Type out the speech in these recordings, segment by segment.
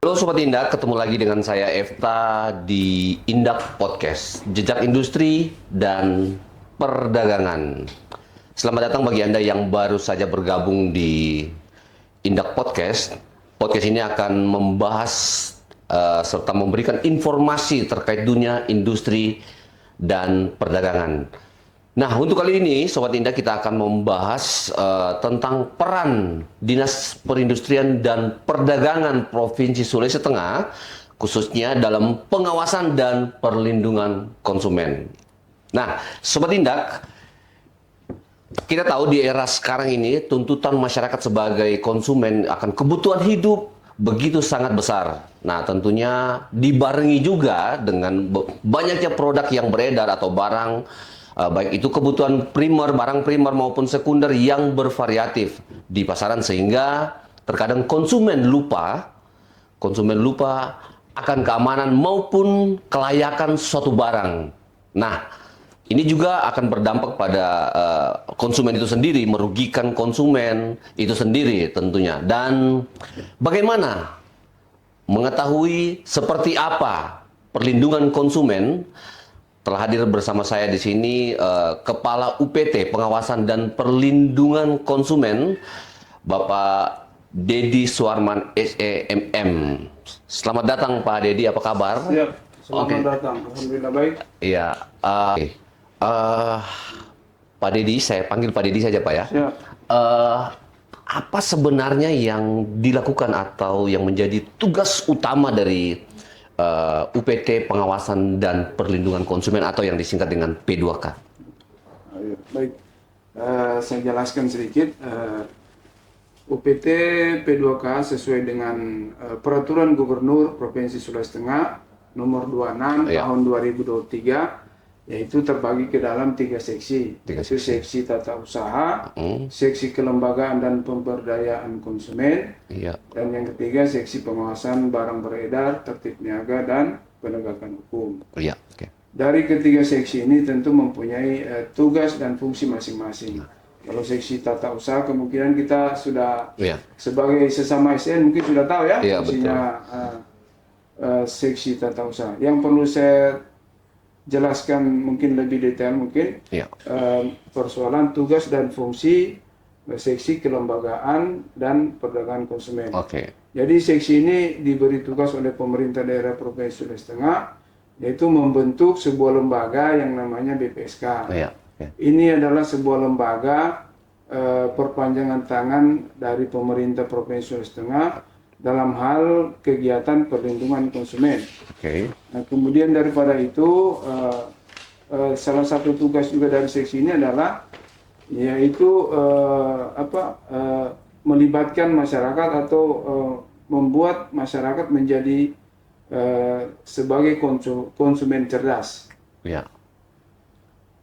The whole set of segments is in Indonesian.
Halo Sobat Indak, ketemu lagi dengan saya Efta di Indak Podcast, Jejak Industri dan Perdagangan. Selamat datang bagi Anda yang baru saja bergabung di Indak Podcast. Podcast ini akan membahas serta memberikan informasi terkait dunia industri dan perdagangan. Nah, untuk kali ini, Sobat Indah, kita akan membahas tentang peran Dinas Perindustrian dan Perdagangan Provinsi Sulawesi Tengah, khususnya dalam pengawasan dan perlindungan konsumen. Nah, Sobat Indah, kita tahu di era sekarang ini, tuntutan masyarakat sebagai konsumen akan kebutuhan hidup begitu sangat besar. Nah, tentunya dibarengi juga dengan banyaknya produk yang beredar atau barang, baik itu kebutuhan primer, barang primer maupun sekunder yang bervariatif di pasaran, sehingga terkadang konsumen lupa akan keamanan maupun kelayakan suatu barang. Nah, ini juga akan berdampak pada konsumen itu sendiri, merugikan konsumen itu sendiri tentunya. Dan bagaimana mengetahui seperti apa perlindungan konsumen? Telah hadir bersama saya di sini Kepala UPT Pengawasan dan Perlindungan Konsumen, Bapak Dedi Suarman SEMM. Selamat datang Pak Dedi, apa kabar? Siap, selamat datang. Alhamdulillah baik. Iya, Pak Dedi, saya panggil Pak Dedi saja Pak ya. Siap. Apa sebenarnya yang dilakukan atau yang menjadi tugas utama dari UPT Pengawasan dan Perlindungan Konsumen atau yang disingkat dengan P2K? Baik, saya jelaskan sedikit. UPT P2K sesuai dengan Peraturan Gubernur Provinsi Sulawesi Tengah Nomor 26 tahun 2023, yaitu terbagi ke dalam tiga seksi. Yaitu seksi tata usaha, seksi kelembagaan dan pemberdayaan konsumen, dan yang ketiga seksi pengawasan barang beredar, tertib niaga dan penegakan hukum. Dari ketiga seksi ini tentu mempunyai tugas dan fungsi masing-masing. Kalau seksi tata usaha kemungkinan kita sudah sebagai sesama SN mungkin sudah tahu ya fungsinya seksi tata usaha. Yang perlu saya jelaskan mungkin lebih detail mungkin persoalan tugas dan fungsi seksi kelembagaan dan perdagangan konsumen. Jadi seksi ini diberi tugas oleh pemerintah daerah Provinsi Sulawesi Tengah, yaitu membentuk sebuah lembaga yang namanya BPSK. Ini adalah sebuah lembaga perpanjangan tangan dari pemerintah Provinsi Sulawesi Tengah dalam hal kegiatan perlindungan konsumen. Nah, kemudian daripada itu salah satu tugas juga dari seksi ini adalah yaitu melibatkan masyarakat atau membuat masyarakat menjadi sebagai konsumen cerdas.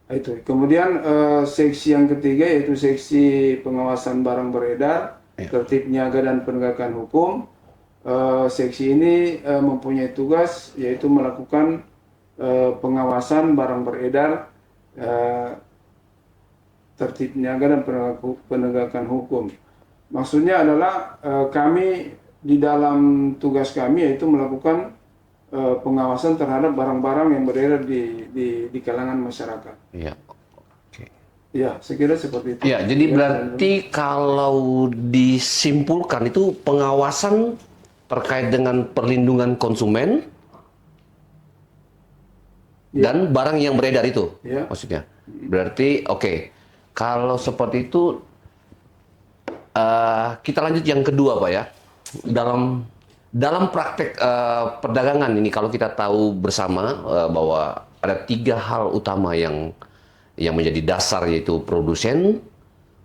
Itu. Kemudian seksi yang ketiga yaitu seksi pengawasan barang beredar, tertib niaga dan penegakan hukum. Seksi ini mempunyai tugas yaitu melakukan pengawasan barang beredar, tertib niaga dan penegakan hukum. Maksudnya adalah kami di dalam tugas kami yaitu melakukan pengawasan terhadap barang-barang yang beredar di kalangan masyarakat. Ya, saya kira seperti itu. Ya, jadi berarti kalau disimpulkan itu pengawasan terkait dengan perlindungan konsumen dan barang yang beredar itu, maksudnya. Berarti kalau seperti itu kita lanjut yang kedua Pak ya. Dalam praktek perdagangan ini, kalau kita tahu bersama bahwa ada tiga hal utama yang menjadi dasar, yaitu produsen,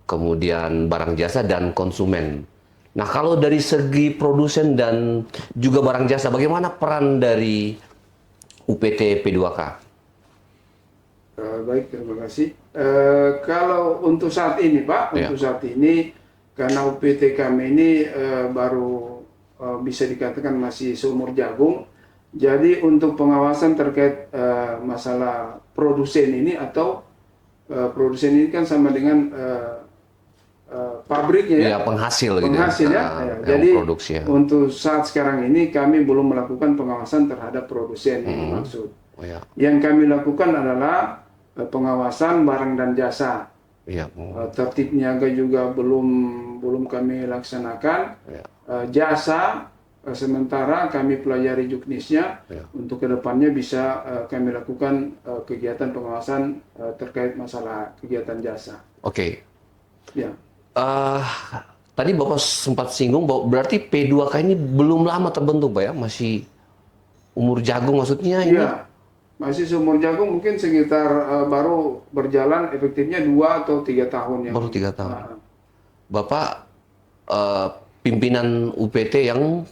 kemudian barang jasa, dan konsumen. Nah, kalau dari segi produsen dan juga barang jasa, bagaimana peran dari UPT P2K? Baik, terima kasih. Kalau untuk saat ini Pak, untuk saat ini karena UPT kami ini baru bisa dikatakan masih seumur jagung, jadi untuk pengawasan terkait masalah produsen ini atau produsen ini kan sama dengan pabriknya ya. Ya, penghasil gitu Penghasil ya. yang Jadi produksi ya. untuk saat sekarang ini kami belum melakukan pengawasan terhadap produsen yang dimaksud. Oh, ya. Yang kami lakukan adalah pengawasan barang dan jasa. Iya. Tertib niaga juga belum kami laksanakan. Ya. Jasa sementara kami pelajari juknisnya Ya. untuk kedepannya bisa kami lakukan kegiatan pengawasan terkait masalah kegiatan jasa. Oke. Ya. Tadi Bapak sempat singgung bahwa berarti P2K ini belum lama terbentuk, Pak ya? Masih umur jagung maksudnya ini? Iya, masih seumur jagung mungkin sekitar baru berjalan efektifnya 2 atau 3 tahun yang Baru 3 tahun. Bapak pimpinan UPT yang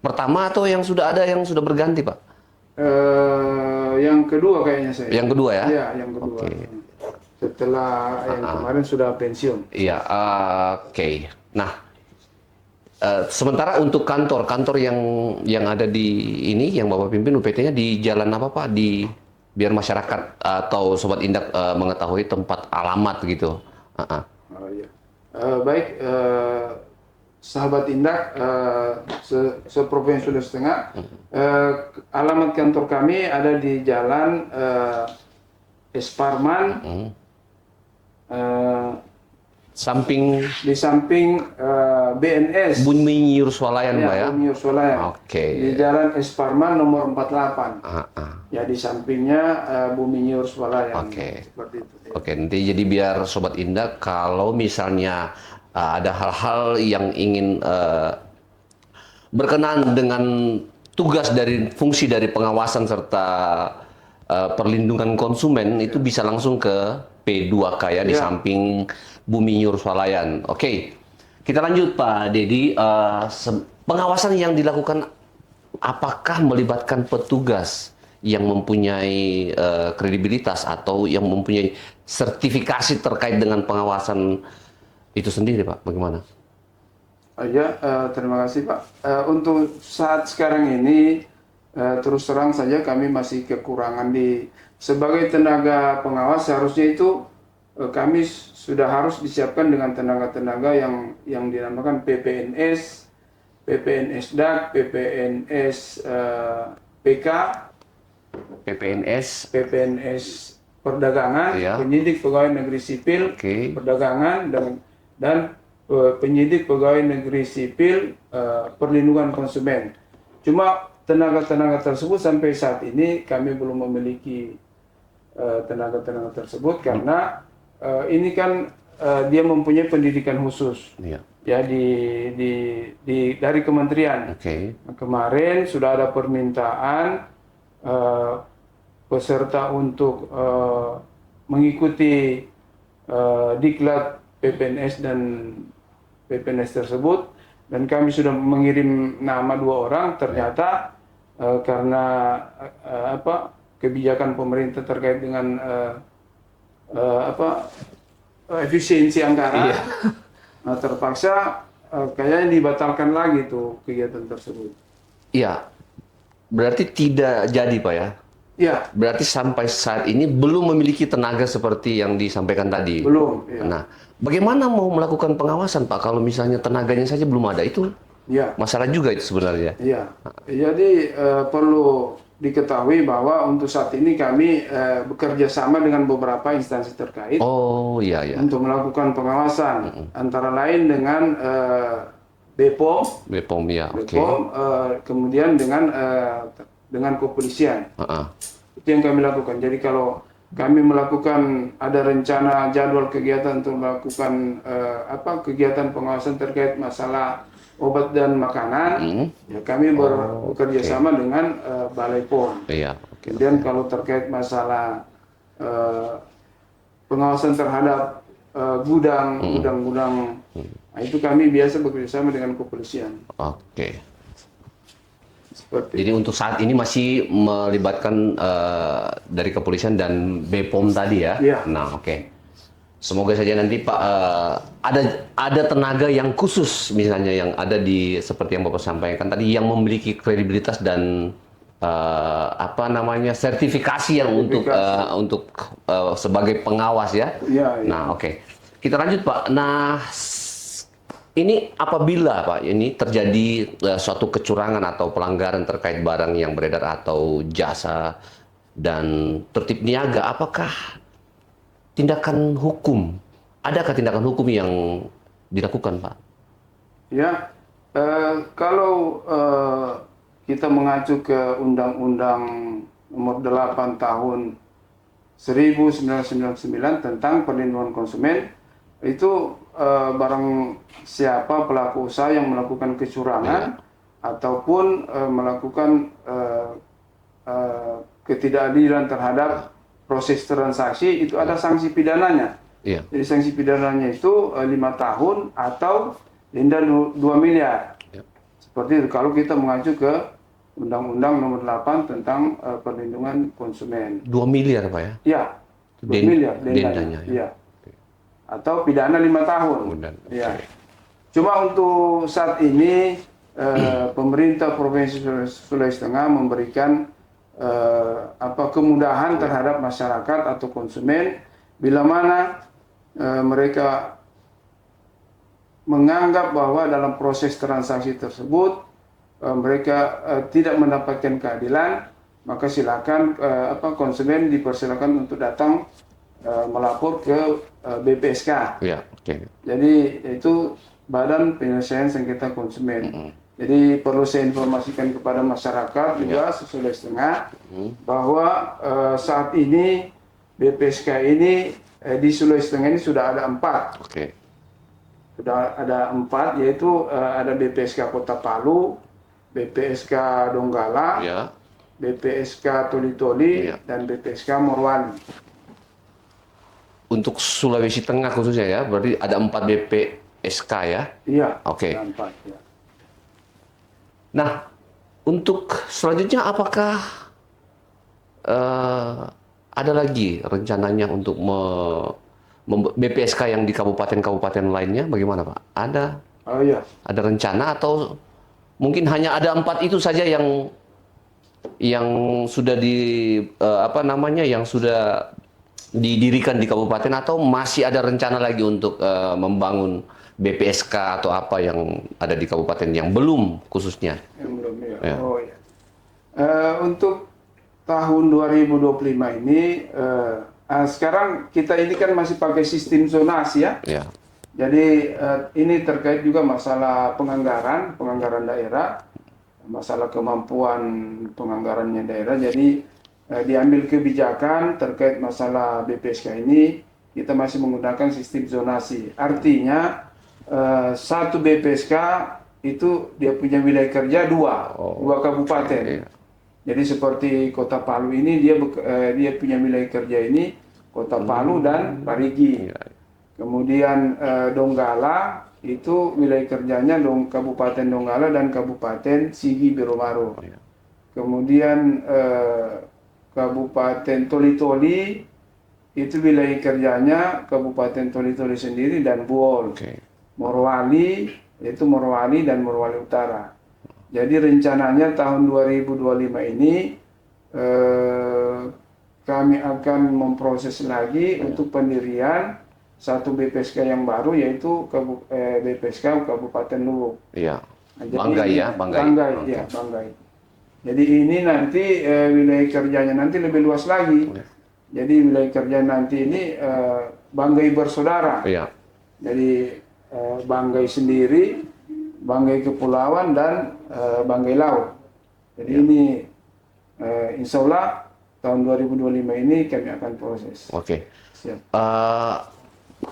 pertama atau yang sudah ada yang sudah berganti, Pak? Yang kedua kayaknya saya. Yang kedua ya? Iya, yang kedua. Oke. Setelah yang kemarin sudah pensiun. Iya, oke. Nah, sementara untuk kantor yang ada di ini, yang Bapak pimpin UPT-nya di jalan apa Pak? Biar masyarakat atau Sobat Indak mengetahui tempat alamat gitu. Oh, iya. Baik, sahabat Indak, seprovinsi Sulawesi Tengah, alamat kantor kami ada di Jalan Esparman, di samping BNS. Bumi Swalayan, Pak ya? Bumi Swalayan. Oke. Di Jalan Esparman nomor 48. Ya, di sampingnya Bumi Swalayan. Oke. Seperti itu. Oke, nanti jadi biar Sobat Indak kalau misalnya ada hal-hal yang ingin berkenaan dengan tugas dari fungsi dari pengawasan serta perlindungan konsumen itu bisa langsung ke P2K ya, di samping Bumi Swalayan. Oke, kita lanjut Pak Dedi. Pengawasan yang dilakukan apakah melibatkan petugas yang mempunyai kredibilitas atau yang mempunyai sertifikasi terkait dengan pengawasan itu sendiri, Pak? Bagaimana? Ya, terima kasih Pak. Untuk saat sekarang ini, terus terang saja kami masih kekurangan sebagai tenaga pengawas. Seharusnya itu kami sudah harus disiapkan dengan tenaga-tenaga yang dinamakan PPNS, PPNS DAK, PPNS PK, PPNS perdagangan, penyidik pegawai negeri sipil, perdagangan dan penyidik pegawai negeri sipil perlindungan konsumen. Cuma tenaga-tenaga tersebut sampai saat ini kami belum memiliki tenaga-tenaga tersebut karena ini kan dia mempunyai pendidikan khusus ya dari kementerian. Kemarin sudah ada permintaan peserta untuk mengikuti diklat PPNS dan PPNS tersebut, dan kami sudah mengirim nama 2 orang. Ternyata karena kebijakan pemerintah terkait dengan efisiensi anggaran, terpaksa kayaknya dibatalkan lagi tuh kegiatan tersebut. Iya, berarti tidak jadi Pak ya? Iya. Berarti sampai saat ini belum memiliki tenaga seperti yang disampaikan tadi? Belum. Ya. Nah, bagaimana mau melakukan pengawasan Pak kalau misalnya tenaganya saja belum ada? Itu masalah juga itu sebenarnya. Iya. Jadi perlu diketahui bahwa untuk saat ini kami bekerja sama dengan beberapa instansi terkait. Oh iya. Untuk melakukan pengawasan, antara lain dengan BPOM. BPOM ya. BPOM, kemudian dengan kepolisian. Itu yang kami lakukan. Jadi kalau kami melakukan ada rencana jadwal kegiatan untuk melakukan kegiatan pengawasan terkait masalah obat dan makanan, ya kami bekerja sama dengan Balai POM. Kemudian kalau terkait masalah pengawasan terhadap gudang, nah itu kami biasa bekerja sama dengan kepolisian. Jadi untuk saat ini masih melibatkan dari kepolisian dan BPOM tadi ya? Nah, semoga saja nanti Pak ada tenaga yang khusus misalnya yang ada di seperti yang Bapak sampaikan tadi yang memiliki kredibilitas dan sertifikasi yang untuk sebagai pengawas ya. Nah, kita lanjut Pak. Nah, Ini apabila Pak ini terjadi suatu kecurangan atau pelanggaran terkait barang yang beredar atau jasa dan tertib niaga, apakah tindakan hukum, adakah tindakan hukum yang dilakukan Pak? Ya, kalau kita mengacu ke Undang-Undang Nomor 8 Tahun 1999 tentang perlindungan konsumen, itu barang siapa pelaku usaha yang melakukan kecurangan ataupun melakukan ketidakadilan terhadap proses transaksi, itu ada sanksi pidananya. Iya. Jadi sanksi pidananya itu 5 tahun atau denda 2 miliar. Ya. Seperti itu kalau kita mengacu ke Undang-Undang Nomor 8 tentang perlindungan konsumen. 2 miliar Pak ya? Ya, 2 miliar dendanya. Ya. Atau pidana 5 tahun. Kemudian, Ya. Cuma untuk saat ini pemerintah Provinsi Sulawesi Tengah memberikan kemudahan terhadap masyarakat atau konsumen bila mana mereka menganggap bahwa dalam proses transaksi tersebut mereka tidak mendapatkan keadilan, maka silakan konsumen dipersilakan untuk datang melapor ke BPSK. Ya, oke. Jadi itu Badan Penyelesaian Sengketa Konsumen. Jadi perlu saya informasikan kepada masyarakat juga Sulawesi Tengah bahwa saat ini BPSK ini di Sulawesi Tengah ini sudah ada 4. Oke. Sudah ada 4, yaitu ada BPSK Kota Palu, BPSK Donggala, Ya. BPSK Toli-Toli, Ya. dan BPSK Morowali. Untuk Sulawesi Tengah khususnya ya, berarti ada 4 BPSK ya? Iya. Oke. Ada 4, ya. Nah, untuk selanjutnya apakah ada lagi rencananya untuk BPSK yang di kabupaten-kabupaten lainnya bagaimana Pak? Oh iya. Ada rencana atau mungkin hanya ada 4 itu saja yang sudah yang sudah didirikan di kabupaten, atau masih ada rencana lagi untuk membangun BPSK atau apa yang ada di kabupaten yang belum khususnya? Yang belum ya. Ya. Oh iya. Untuk tahun 2025 ini sekarang kita ini kan masih pakai sistem zonasi ya. Ya. Jadi ini terkait juga masalah penganggaran daerah, masalah kemampuan penganggarannya daerah. Jadi diambil kebijakan terkait masalah BPSK ini, kita masih menggunakan sistem zonasi. Artinya satu BPSK itu dia punya wilayah kerja dua kabupaten. Iya. Jadi seperti Kota Palu ini dia punya wilayah kerja ini Kota Palu dan Parigi. Iya. Kemudian Donggala itu wilayah kerjanya Kabupaten Donggala dan Kabupaten Sigi Biromaro. Iya. Kemudian Kabupaten Toli-Toli itu wilayah kerjanya Kabupaten Toli-Toli sendiri dan Buol. Oke. Morowali yaitu Morowali dan Morowali Utara. Jadi rencananya tahun 2025 ini kami akan memproses lagi untuk pendirian satu BPSK yang baru, yaitu BPSK Kabupaten Luwuk. Iya. Nah, jadi Banggai ya, Banggai. Banggai, Oke. ya, Banggai. Jadi ini nanti wilayah kerjanya nanti lebih luas lagi. Jadi wilayah kerja nanti ini Banggai bersaudara. Iya. Jadi Banggai sendiri, Banggai Kepulauan, dan Banggai Laut. Jadi ini insya Allah tahun 2025 ini kami akan proses. Oke. Siap.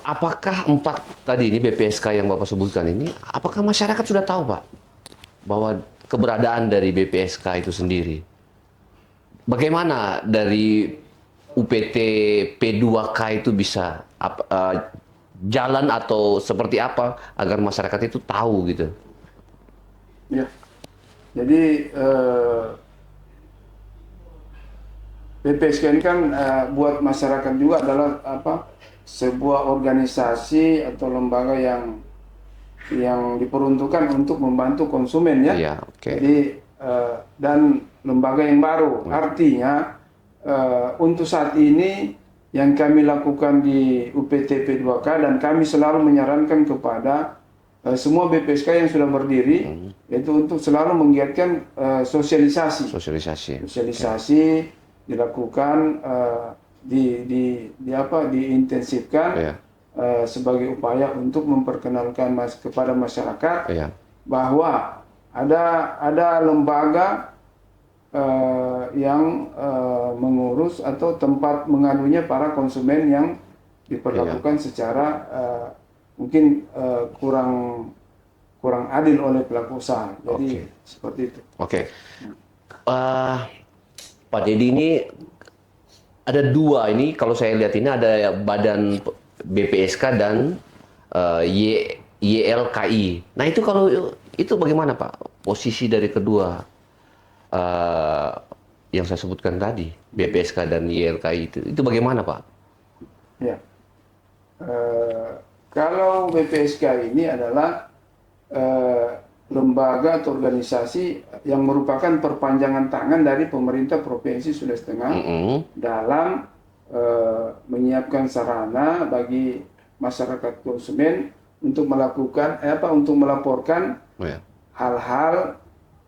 Apakah 4 tadi ini BPSK yang Bapak sebutkan ini, apakah masyarakat sudah tahu Pak bahwa keberadaan dari BPSK itu sendiri? Bagaimana dari UPT P2K itu bisa jalan atau seperti apa agar masyarakat itu tahu gitu? Ya. Jadi BPSK ini kan buat masyarakat juga adalah sebuah organisasi atau lembaga yang diperuntukkan untuk membantu konsumen ya. Iya, oke. Jadi dan lembaga yang baru. Artinya untuk saat ini yang kami lakukan di UPT P2K, dan kami selalu menyarankan kepada semua BPSK yang sudah berdiri, itu untuk selalu menggiatkan sosialisasi. Sosialisasi dilakukan, diintensifkan sebagai upaya untuk memperkenalkan kepada masyarakat bahwa ada lembaga yang mengurus atau tempat mengadunya para konsumen yang diperlakukan secara mungkin kurang adil oleh pelaku usaha. Jadi seperti itu. Pak Dedi, ini ada dua ini, kalau saya lihat ini ada badan BPSK dan YLKI. Nah itu kalau itu bagaimana Pak posisi dari kedua yang saya sebutkan tadi, BPSK dan YLKI itu bagaimana Pak? Ya, kalau BPSK ini adalah lembaga atau organisasi yang merupakan perpanjangan tangan dari pemerintah Provinsi Sulawesi Tengah dalam menyiapkan sarana bagi masyarakat konsumen untuk melakukan untuk melaporkan hal-hal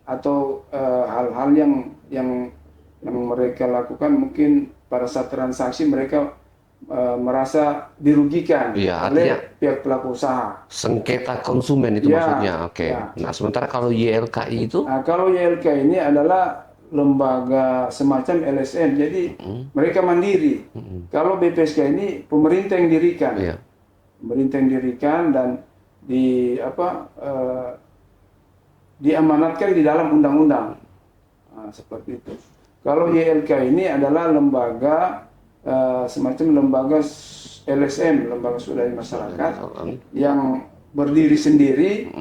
atau hal-hal yang mereka lakukan, mungkin pada saat transaksi mereka merasa dirugikan oleh pihak pelaku usaha. Sengketa konsumen itu maksudnya. Nah, sementara kalau YLKI itu? Nah, kalau YLKI ini adalah lembaga semacam LSM, jadi mereka mandiri. Kalau BPSK ini pemerintah yang dirikan, pemerintah yang dirikan dan diamanatkan di dalam undang-undang. Nah, seperti itu. Kalau YLKI ini adalah lembaga semacam lembaga LSM, lembaga swadaya masyarakat yang berdiri sendiri,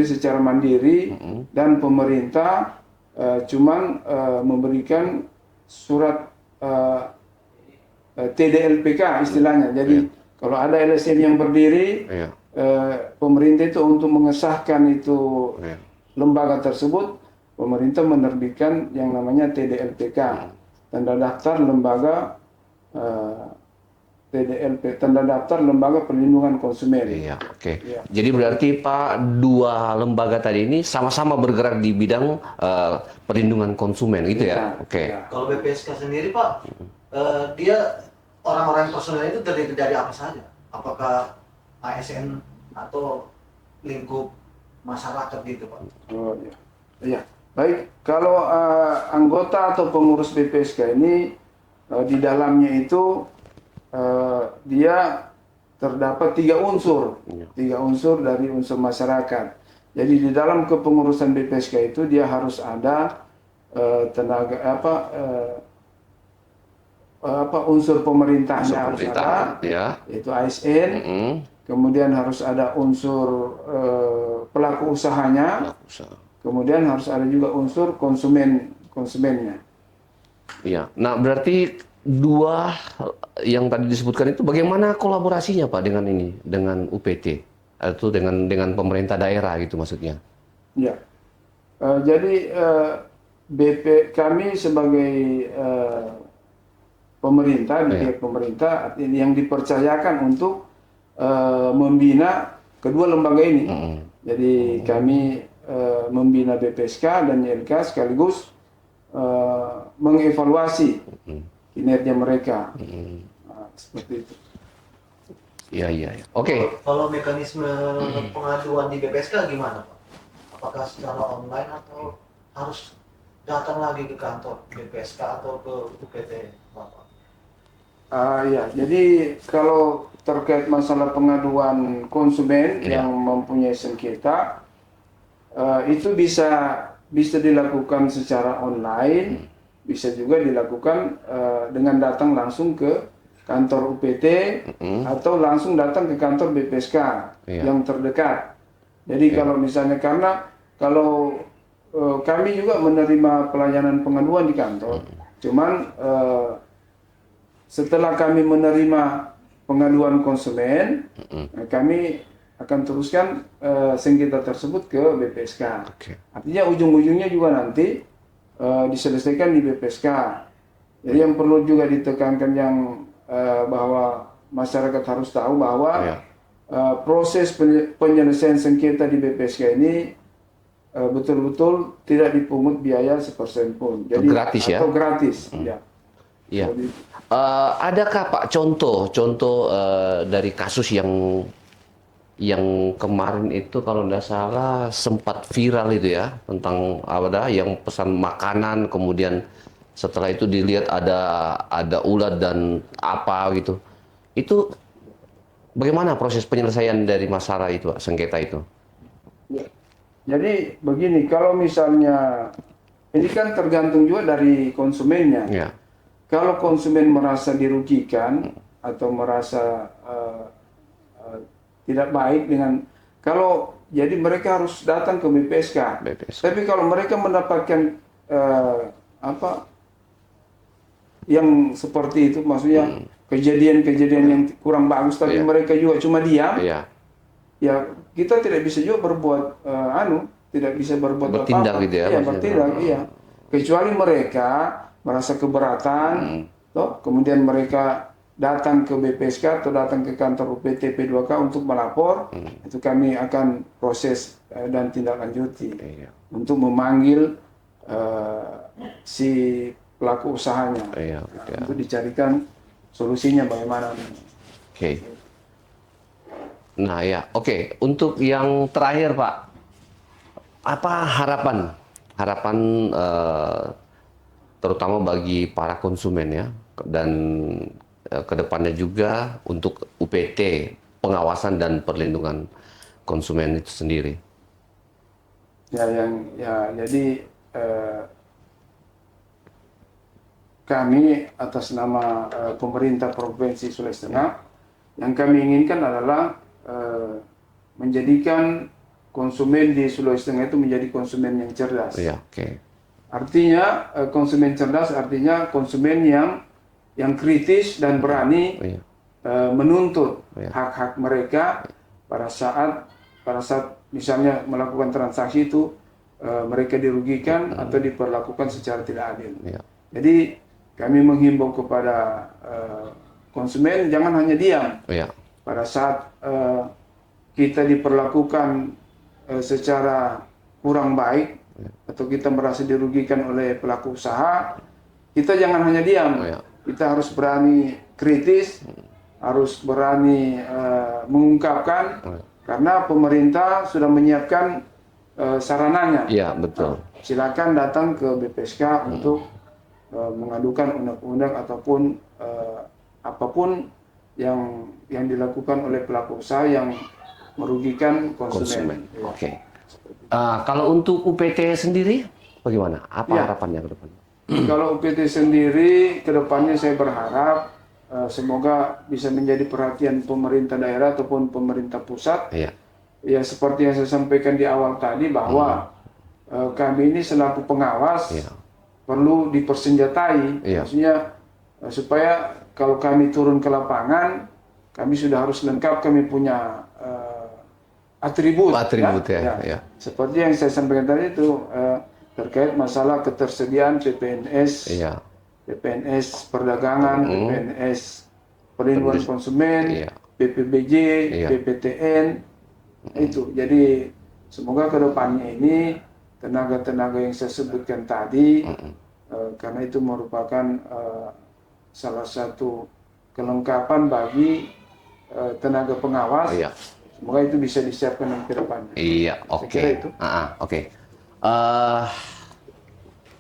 secara mandiri, dan pemerintah cuman memberikan surat TDLPK istilahnya. Jadi kalau ada LSM yang berdiri, pemerintah itu untuk mengesahkan itu lembaga tersebut, pemerintah menerbitkan yang namanya TDLPK. Tanda daftar lembaga tanda daftar lembaga perlindungan konsumen. Jadi berarti Pak, dua lembaga tadi ini sama-sama bergerak di bidang perlindungan konsumen, gitu ya? Kalau BPSK sendiri Pak, dia orang-orang personel itu terdiri dari apa saja? Apakah ASN atau lingkup masyarakat gitu Pak? Baik, kalau anggota atau pengurus BPSK ini di dalamnya itu dia terdapat tiga unsur dari unsur masyarakat. Jadi di dalam kepengurusan BPSK itu dia harus ada unsur pemerintahnya harus ada, yaitu ASN. Kemudian harus ada unsur pelaku usahanya. Kemudian harus ada juga unsur konsumennya. Nah berarti dua yang tadi disebutkan itu bagaimana kolaborasinya Pak dengan UPT atau dengan pemerintah daerah gitu maksudnya? Jadi kami sebagai pemerintah, pihak pemerintah yang dipercayakan untuk membina kedua lembaga ini. Jadi kami membina BPSK dan YLK sekaligus mengevaluasi kinerja mereka. Seperti itu. Kalau mekanisme pengaduan di BPSK gimana Pak? Apakah secara online atau harus datang lagi ke kantor BPSK atau ke UPT Bapak? Jadi kalau terkait masalah pengaduan konsumen yang mempunyai sengketa, itu bisa dilakukan secara online, bisa juga dilakukan dengan datang langsung ke kantor UPT atau langsung datang ke kantor BPSK yang terdekat. Jadi kalau misalnya, karena kalau kami juga menerima pelayanan pengaduan di kantor, cuman setelah kami menerima pengaduan konsumen, kami akan teruskan sengketa tersebut ke BPSK. Artinya ujung-ujungnya juga nanti diselesaikan di BPSK. Jadi yang perlu juga ditekankan bahwa masyarakat harus tahu bahwa proses penyelesaian sengketa di BPSK ini betul-betul tidak dipungut biaya sepersen pun. Jadi Gratis ya? Atau gratis, ya. Iya. Jadi, Adakah Pak contoh dari kasus yang kemarin itu kalau tidak salah sempat viral itu ya, tentang ada yang pesan makanan kemudian setelah itu dilihat ada ulat dan apa gitu. Itu bagaimana proses penyelesaian dari masalah itu, Pak, sengketa itu? ya. Jadi begini, kalau misalnya ini kan tergantung juga dari konsumennya. Ya. Kalau konsumen merasa dirugikan atau merasa tidak baik dengan jadi mereka harus datang ke BPSK. Tapi kalau mereka mendapatkan yang seperti itu, maksudnya kejadian-kejadian yang kurang bagus, tapi mereka juga cuma diam, ya kita tidak bisa juga berbuat tidak bisa berbuat bertindak apa-apa. gitu ya? Iya, bertindak, iya. Kecuali mereka merasa keberatan, kemudian mereka datang ke BPSK atau datang ke kantor UPT P2K untuk melapor, itu kami akan proses dan tindak lanjuti untuk memanggil si pelaku usahanya, untuk dicarikan solusinya bagaimana. Oke. Nah ya, oke. Untuk yang terakhir Pak, apa harapan terutama bagi para konsumen ya, dan kedepannya juga untuk UPT, pengawasan dan perlindungan konsumen itu sendiri? Jadi kami atas nama pemerintah Provinsi Sulawesi Tengah, yang kami inginkan adalah menjadikan konsumen di Sulawesi Tengah itu menjadi konsumen yang cerdas. Artinya konsumen cerdas artinya konsumen yang kritis dan berani menuntut hak-hak mereka pada saat misalnya melakukan transaksi itu mereka dirugikan atau diperlakukan secara tidak adil. Jadi kami menghimbau kepada konsumen jangan hanya diam pada saat kita diperlakukan secara kurang baik atau kita merasa dirugikan oleh pelaku usaha, kita jangan hanya diam. Kita harus berani kritis, harus berani mengungkapkan, karena pemerintah sudah menyiapkan sarananya. Iya, betul. Silakan datang ke BPSK untuk mengadukan undang-undang ataupun apapun yang dilakukan oleh pelaku usaha yang merugikan konsumen. Oke. Kalau untuk UPT sendiri bagaimana? Apa harapannya ke depan? Kalau UPT sendiri ke depannya saya berharap semoga bisa menjadi perhatian pemerintah daerah ataupun pemerintah pusat. Ya seperti yang saya sampaikan di awal tadi bahwa kami ini selaku pengawas perlu dipersenjatai. Maksudnya supaya kalau kami turun ke lapangan, kami sudah harus lengkap, kami punya atribut ya. Seperti yang saya sampaikan tadi itu terkait masalah ketersediaan PPNS, PPNS perdagangan, PPNS perlindungan konsumen, PPBJ, PPTN, itu. Jadi semoga kedepannya ini tenaga-tenaga yang saya sebutkan tadi, karena itu merupakan salah satu kelengkapan bagi tenaga pengawas. Semoga itu bisa disiapkan ke depannya. Oke.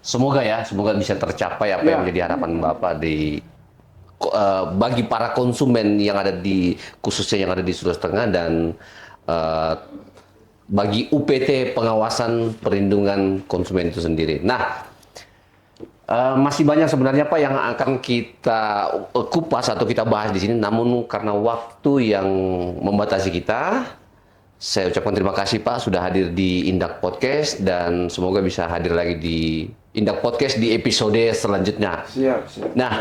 Semoga bisa tercapai apa yang menjadi harapan Bapak bagi para konsumen yang ada khususnya yang ada di Sulawesi Tengah, dan bagi UPT pengawasan perlindungan konsumen itu sendiri. Nah, masih banyak sebenarnya Pak yang akan kita kupas atau kita bahas di sini, namun karena waktu yang membatasi kita, saya ucapkan terima kasih Pak sudah hadir di Indak Podcast, dan semoga bisa hadir lagi di Indak Podcast di episode selanjutnya. Siap. Nah,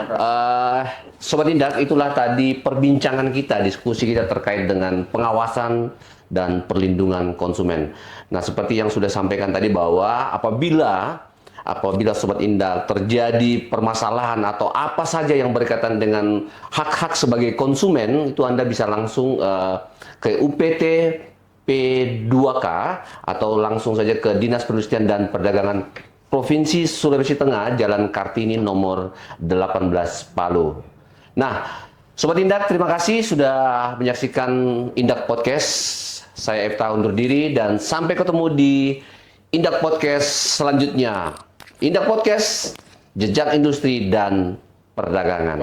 Sobat Indak, itulah tadi perbincangan kita, diskusi kita terkait dengan pengawasan dan perlindungan konsumen. Nah, seperti yang sudah sampaikan tadi bahwa apabila apabila Sobat Indak terjadi permasalahan atau apa saja yang berkaitan dengan hak-hak sebagai konsumen, itu Anda bisa langsung ke UPT P2K atau langsung saja ke Dinas Perindustrian dan Perdagangan Provinsi Sulawesi Tengah, Jalan Kartini nomor 18 Palu. Nah, Sobat Indak, terima kasih sudah menyaksikan Indak Podcast. Saya Efta undur diri dan sampai ketemu di Indak Podcast selanjutnya. Indak Podcast, Jejak Industri dan Perdagangan.